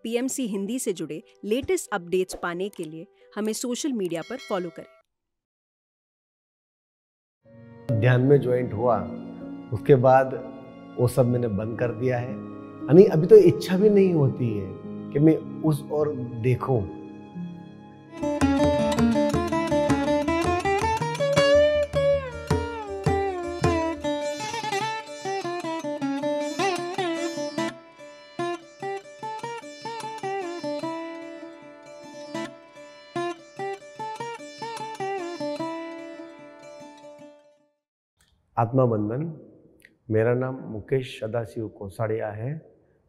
PMC Hindi से जुड़े latest updates पाने के लिए हमें सोशल मीडिया पर फॉलो करें। ध्यान में ज्वाइंट हुआ उसके बाद वो सब मैंने बंद कर दिया है। यानी अभी तो इच्छा भी नहीं होती है कि मैं उस और देखूं। आत्मा बंधन। मेरा नाम मुकेश सदाशिव कोसाड़िया है।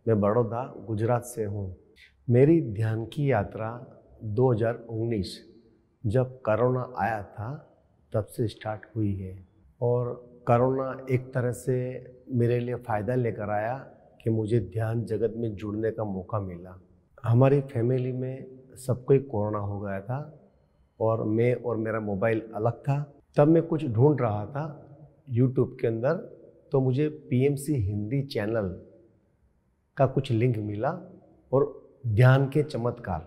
मैं बड़ौदा गुजरात से हूँ। मेरी ध्यान की यात्रा 2019 जब कोरोना आया था तब से स्टार्ट हुई है। और कोरोना एक तरह से मेरे लिए फ़ायदा लेकर आया कि मुझे ध्यान जगत में जुड़ने का मौका मिला। हमारी फैमिली में सबको कोरोना हो गया था और मैं और मेरा मोबाइल अलग था। तब मैं कुछ ढूंढ रहा था यूट्यूब के अंदर, तो मुझे पीएमसी हिंदी चैनल का कुछ लिंक मिला और ध्यान के चमत्कार,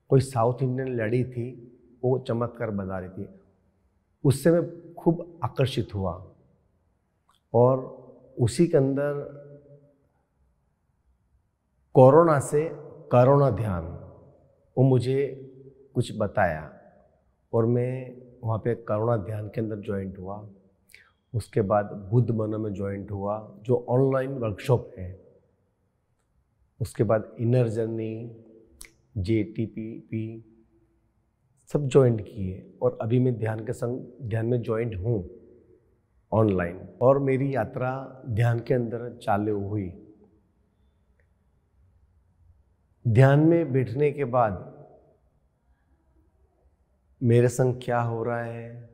कोई साउथ इंडियन लड़ी थी, वो चमत्कार बता रही थी। उससे मैं खूब आकर्षित हुआ और उसी के अंदर कोरोना से करुणा ध्यान, वो मुझे कुछ बताया और मैं वहाँ पे करुणा ध्यान के अंदर ज्वाइंट हुआ। उसके बाद बुद्ध मन में ज्वाइंट हुआ जो ऑनलाइन वर्कशॉप है। उसके बाद इनर जर्नी, JTPP सब ज्वाइंट किए और अभी मैं ध्यान के संग ध्यान में ज्वाइंट हूँ ऑनलाइन। और मेरी यात्रा ध्यान के अंदर चालू हुई। ध्यान में बैठने के बाद मेरे संग क्या हो रहा है,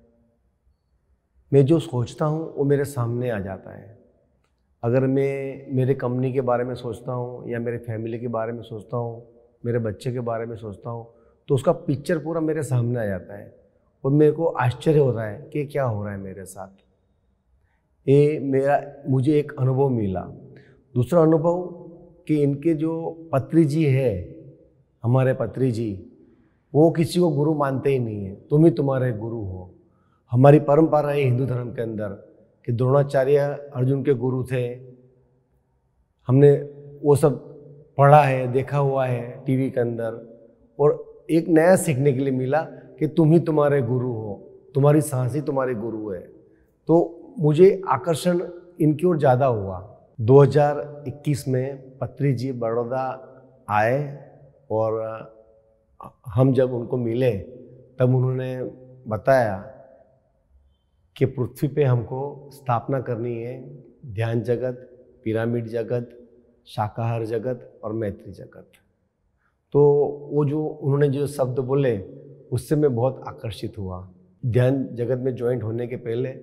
मैं जो सोचता हूँ वो मेरे सामने आ जाता है। अगर मैं मेरे कंपनी के बारे में सोचता हूँ या मेरे फैमिली के बारे में सोचता हूँ, मेरे बच्चे के बारे में सोचता हूँ, तो उसका पिक्चर पूरा मेरे सामने आ जाता है और मेरे को आश्चर्य हो रहा है कि क्या हो रहा है मेरे साथ। ये मुझे एक अनुभव मिला। दूसरा अनुभव कि इनके जो पत्री जी है, हमारे पत्री जी, वो किसी को गुरु मानते ही नहीं है। तुम ही तुम्हारे गुरु हो। हमारी परंपरा है हिंदू धर्म के अंदर कि द्रोणाचार्य अर्जुन के गुरु थे। हमने वो सब पढ़ा है, देखा हुआ है टीवी के अंदर। और एक नया सीखने के लिए मिला कि तुम ही तुम्हारे गुरु हो, तुम्हारी सांस ही तुम्हारे गुरु है। तो मुझे आकर्षण इनकी ओर ज़्यादा हुआ। 2021 में पत्री जी बड़ौदा आए और हम जब उनको मिले तब उन्होंने बताया कि पृथ्वी पे हमको स्थापना करनी है ध्यान जगत, पिरामिड जगत, शाकाहार जगत और मैत्री जगत। तो वो जो उन्होंने जो शब्द बोले उससे मैं बहुत आकर्षित हुआ। ध्यान जगत में ज्वाइंट होने के पहले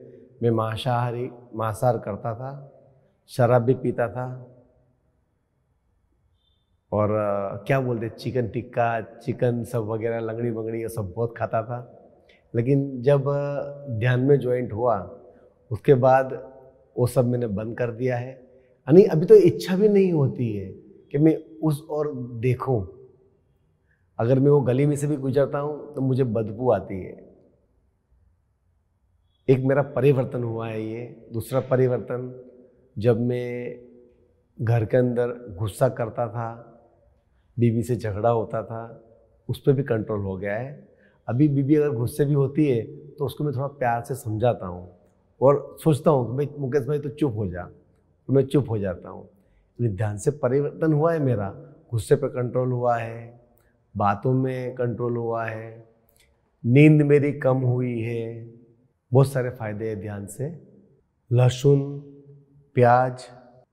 मैं मांसाहार करता था, शराब भी पीता था और क्या बोलते चिकन टिक्का, चिकन सब वगैरह, लंगड़ी बंगड़ी ये सब बहुत खाता था। लेकिन जब ध्यान में ज्वाइंट हुआ उसके बाद वो सब मैंने बंद कर दिया है। यानी अभी तो इच्छा भी नहीं होती है कि मैं उस और देखूं। अगर मैं वो गली में से भी गुजरता हूँ तो मुझे बदबू आती है। एक मेरा परिवर्तन हुआ है ये। दूसरा परिवर्तन, जब मैं घर के अंदर गुस्सा करता था, बीवी से झगड़ा होता था, उस पर भी कंट्रोल हो गया है। अभी बीवी अगर गुस्से भी होती है तो उसको मैं थोड़ा प्यार से समझाता हूँ और सोचता हूँ कि भाई मुकेश भाई तो चुप हो जा, तो मैं चुप हो जाता हूँ। ध्यान से परिवर्तन हुआ है मेरा। गुस्से पर कंट्रोल हुआ है, बातों में कंट्रोल हुआ है, नींद मेरी कम हुई है। बहुत सारे फायदे हैं ध्यान से। लहसुन प्याज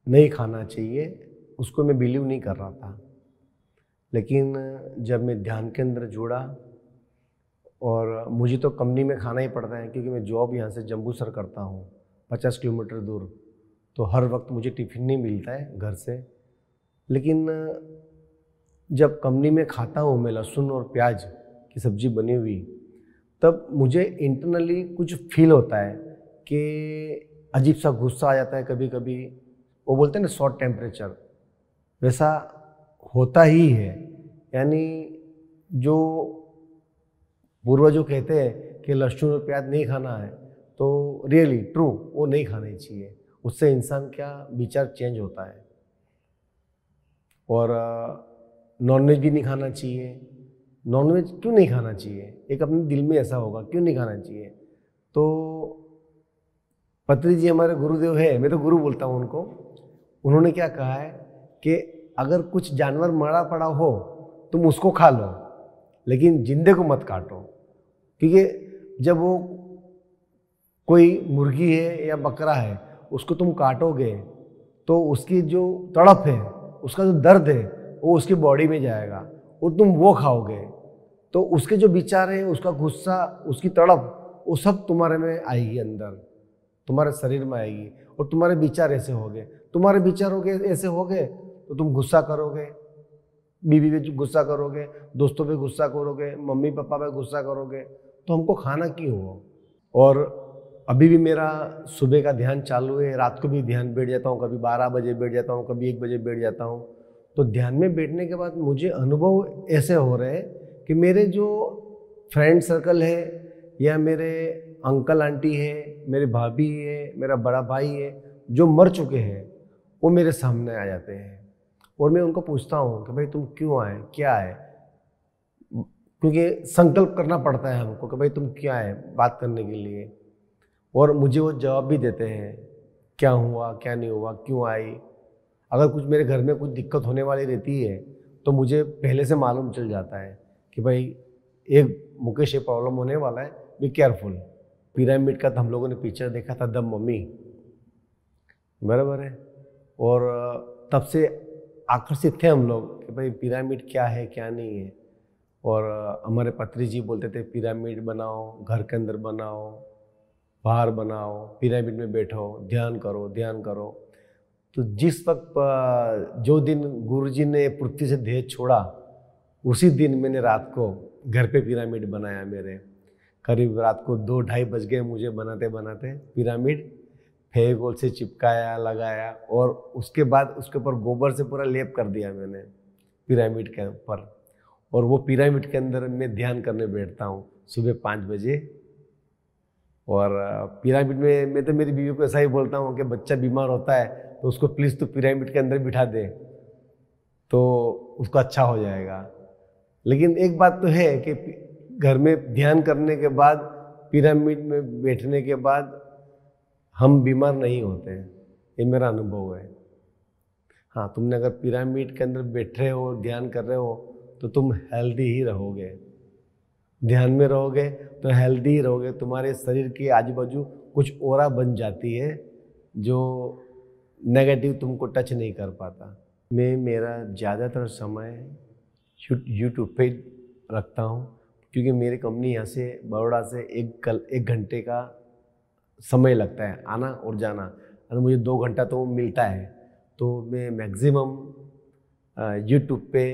नहीं खाना चाहिए, उसको मैं बिलीव नहीं कर रहा था। लेकिन जब मैं ध्यान के अंदर जुड़ा, और मुझे तो कंपनी में खाना ही पड़ता है क्योंकि मैं जॉब यहाँ से जम्बूसर करता हूँ 50 किलोमीटर दूर, तो हर वक्त मुझे टिफ़िन नहीं मिलता है घर से। लेकिन जब कंपनी में खाता हूँ मैं लहसुन और प्याज की सब्ज़ी बनी हुई, तब मुझे इंटरनली कुछ फील होता है कि अजीब सा गुस्सा आ जाता है कभी कभी। वो बोलते हैं ना शॉर्ट टेम्परेचर, वैसा होता ही है। यानी जो पूर्वजों कहते हैं कि लहसुन और प्याज नहीं खाना है, तो रियली ट्रू, वो नहीं खाना चाहिए। उससे इंसान क्या विचार चेंज होता है। और नॉनवेज भी नहीं खाना चाहिए। नॉनवेज क्यों नहीं खाना चाहिए? एक अपने दिल में ऐसा होगा क्यों नहीं खाना चाहिए। तो पत्री जी हमारे गुरुदेव है, मैं तो गुरु बोलता हूँ उनको। उन्होंने क्या कहा है कि अगर कुछ जानवर मरा पड़ा हो तुम उसको खा लो, लेकिन जिंदे को मत काटो। क्योंकि जब वो कोई मुर्गी है या बकरा है उसको तुम काटोगे तो उसकी जो तड़प है, उसका जो दर्द है, वो उसकी बॉडी में जाएगा और तुम वो खाओगे तो उसके जो विचार है, उसका गुस्सा, उसकी तड़प, वो सब तुम्हारे में आएगी, अंदर तुम्हारे शरीर में आएगी। और तुम्हारे विचार ऐसे होंगे, तुम्हारे विचार होंगे ऐसे होंगे तो तुम गुस्सा करोगे, बीवी पे गुस्सा करोगे, दोस्तों पे गुस्सा करोगे, मम्मी पापा पे गुस्सा करोगे। तो हमको खाना क्यों हो। और अभी भी मेरा सुबह का ध्यान चालू है, रात को भी ध्यान बैठ जाता हूँ, कभी 12 बजे बैठ जाता हूँ, कभी 1 बजे बैठ जाता हूँ। तो ध्यान में बैठने के बाद मुझे अनुभव ऐसे हो रहे हैं कि मेरे जो फ्रेंड सर्कल है या मेरे अंकल आंटी है, मेरे भाभी है, मेरा बड़ा भाई है, जो मर चुके हैं वो मेरे सामने आ जाते हैं। और मैं उनको पूछता हूँ कि भाई तुम क्यों आए, क्या है। क्योंकि संकल्प करना पड़ता है हमको कि भाई तुम क्या है बात करने के लिए। और मुझे वो जवाब भी देते हैं क्या हुआ, क्या नहीं हुआ, क्यों आई। अगर कुछ मेरे घर में कुछ दिक्कत होने वाली रहती है तो मुझे पहले से मालूम चल जाता है कि भाई एक मुकेश ये प्रॉब्लम होने वाला है, बी केयरफुल। पिरामिड का तो हम लोगों ने पिक्चर देखा था, द मम्मी, बराबर है। और तब से आकर्षित थे हम लोग कि भाई पिरामिड क्या है क्या नहीं है। और हमारे पत्री जी बोलते थे पिरामिड बनाओ, घर के अंदर बनाओ, बाहर बनाओ, पिरामिड में बैठो, ध्यान करो, ध्यान करो। तो जिस वक्त जो दिन गुरुजी ने पृथ्वी से देह छोड़ा, उसी दिन मैंने रात को घर पे पिरामिड बनाया। मेरे करीब रात को 2-2:30 बज गए मुझे बनाते बनाते पिरामिड। फेविकोल से चिपकाया, लगाया, और उसके बाद उसके ऊपर गोबर से पूरा लेप कर दिया मैंने पिरामिड के ऊपर। और वो पिरामिड के अंदर मैं ध्यान करने बैठता हूँ सुबह 5 बजे। और पिरामिड में मैं तो मेरी बीवी को ऐसा ही बोलता हूँ कि बच्चा बीमार होता है तो उसको प्लीज़ तो पिरामिड के अंदर बिठा दे तो उसको अच्छा हो जाएगा। लेकिन एक बात तो है कि घर में ध्यान करने के बाद, पिरामिड में बैठने के बाद हम बीमार नहीं होते, ये मेरा अनुभव है। हाँ, तुमने अगर पिरामिड के अंदर बैठ रहे हो, ध्यान कर रहे हो, तो तुम हेल्दी ही रहोगे। ध्यान में रहोगे तो हेल्दी ही रहोगे। तुम्हारे शरीर के आजू बाजू कुछ ऑरा बन जाती है जो नेगेटिव तुमको टच नहीं कर पाता। मैं मेरा ज़्यादातर समय यूट्यूब पे रखता हूँ, क्योंकि मेरी कंपनी यहाँ से बड़ौदा से एक घंटे का समय लगता है आना और जाना, और मुझे 2 घंटा तो मिलता है। तो मैं मैक्सिमम यूट्यूब पे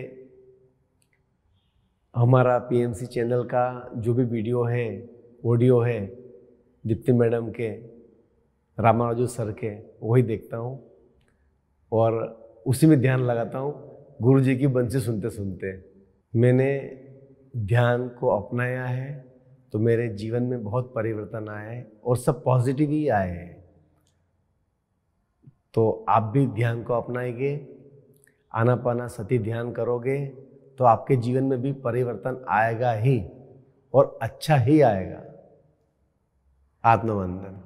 हमारा पीएमसी चैनल का जो भी वीडियो है, ऑडियो है, दीप्ति मैडम के, रामानुजू सर के, वही देखता हूँ और उसी में ध्यान लगाता हूँ, गुरुजी की बंसी सुनते सुनते। मैंने ध्यान को अपनाया है तो मेरे जीवन में बहुत परिवर्तन आए हैं और सब पॉजिटिव ही आए हैं। तो आप भी ध्यान को अपनाएंगे, आनापाना सती ध्यान करोगे तो आपके जीवन में भी परिवर्तन आएगा ही, और अच्छा ही आएगा। आत्मवंदन।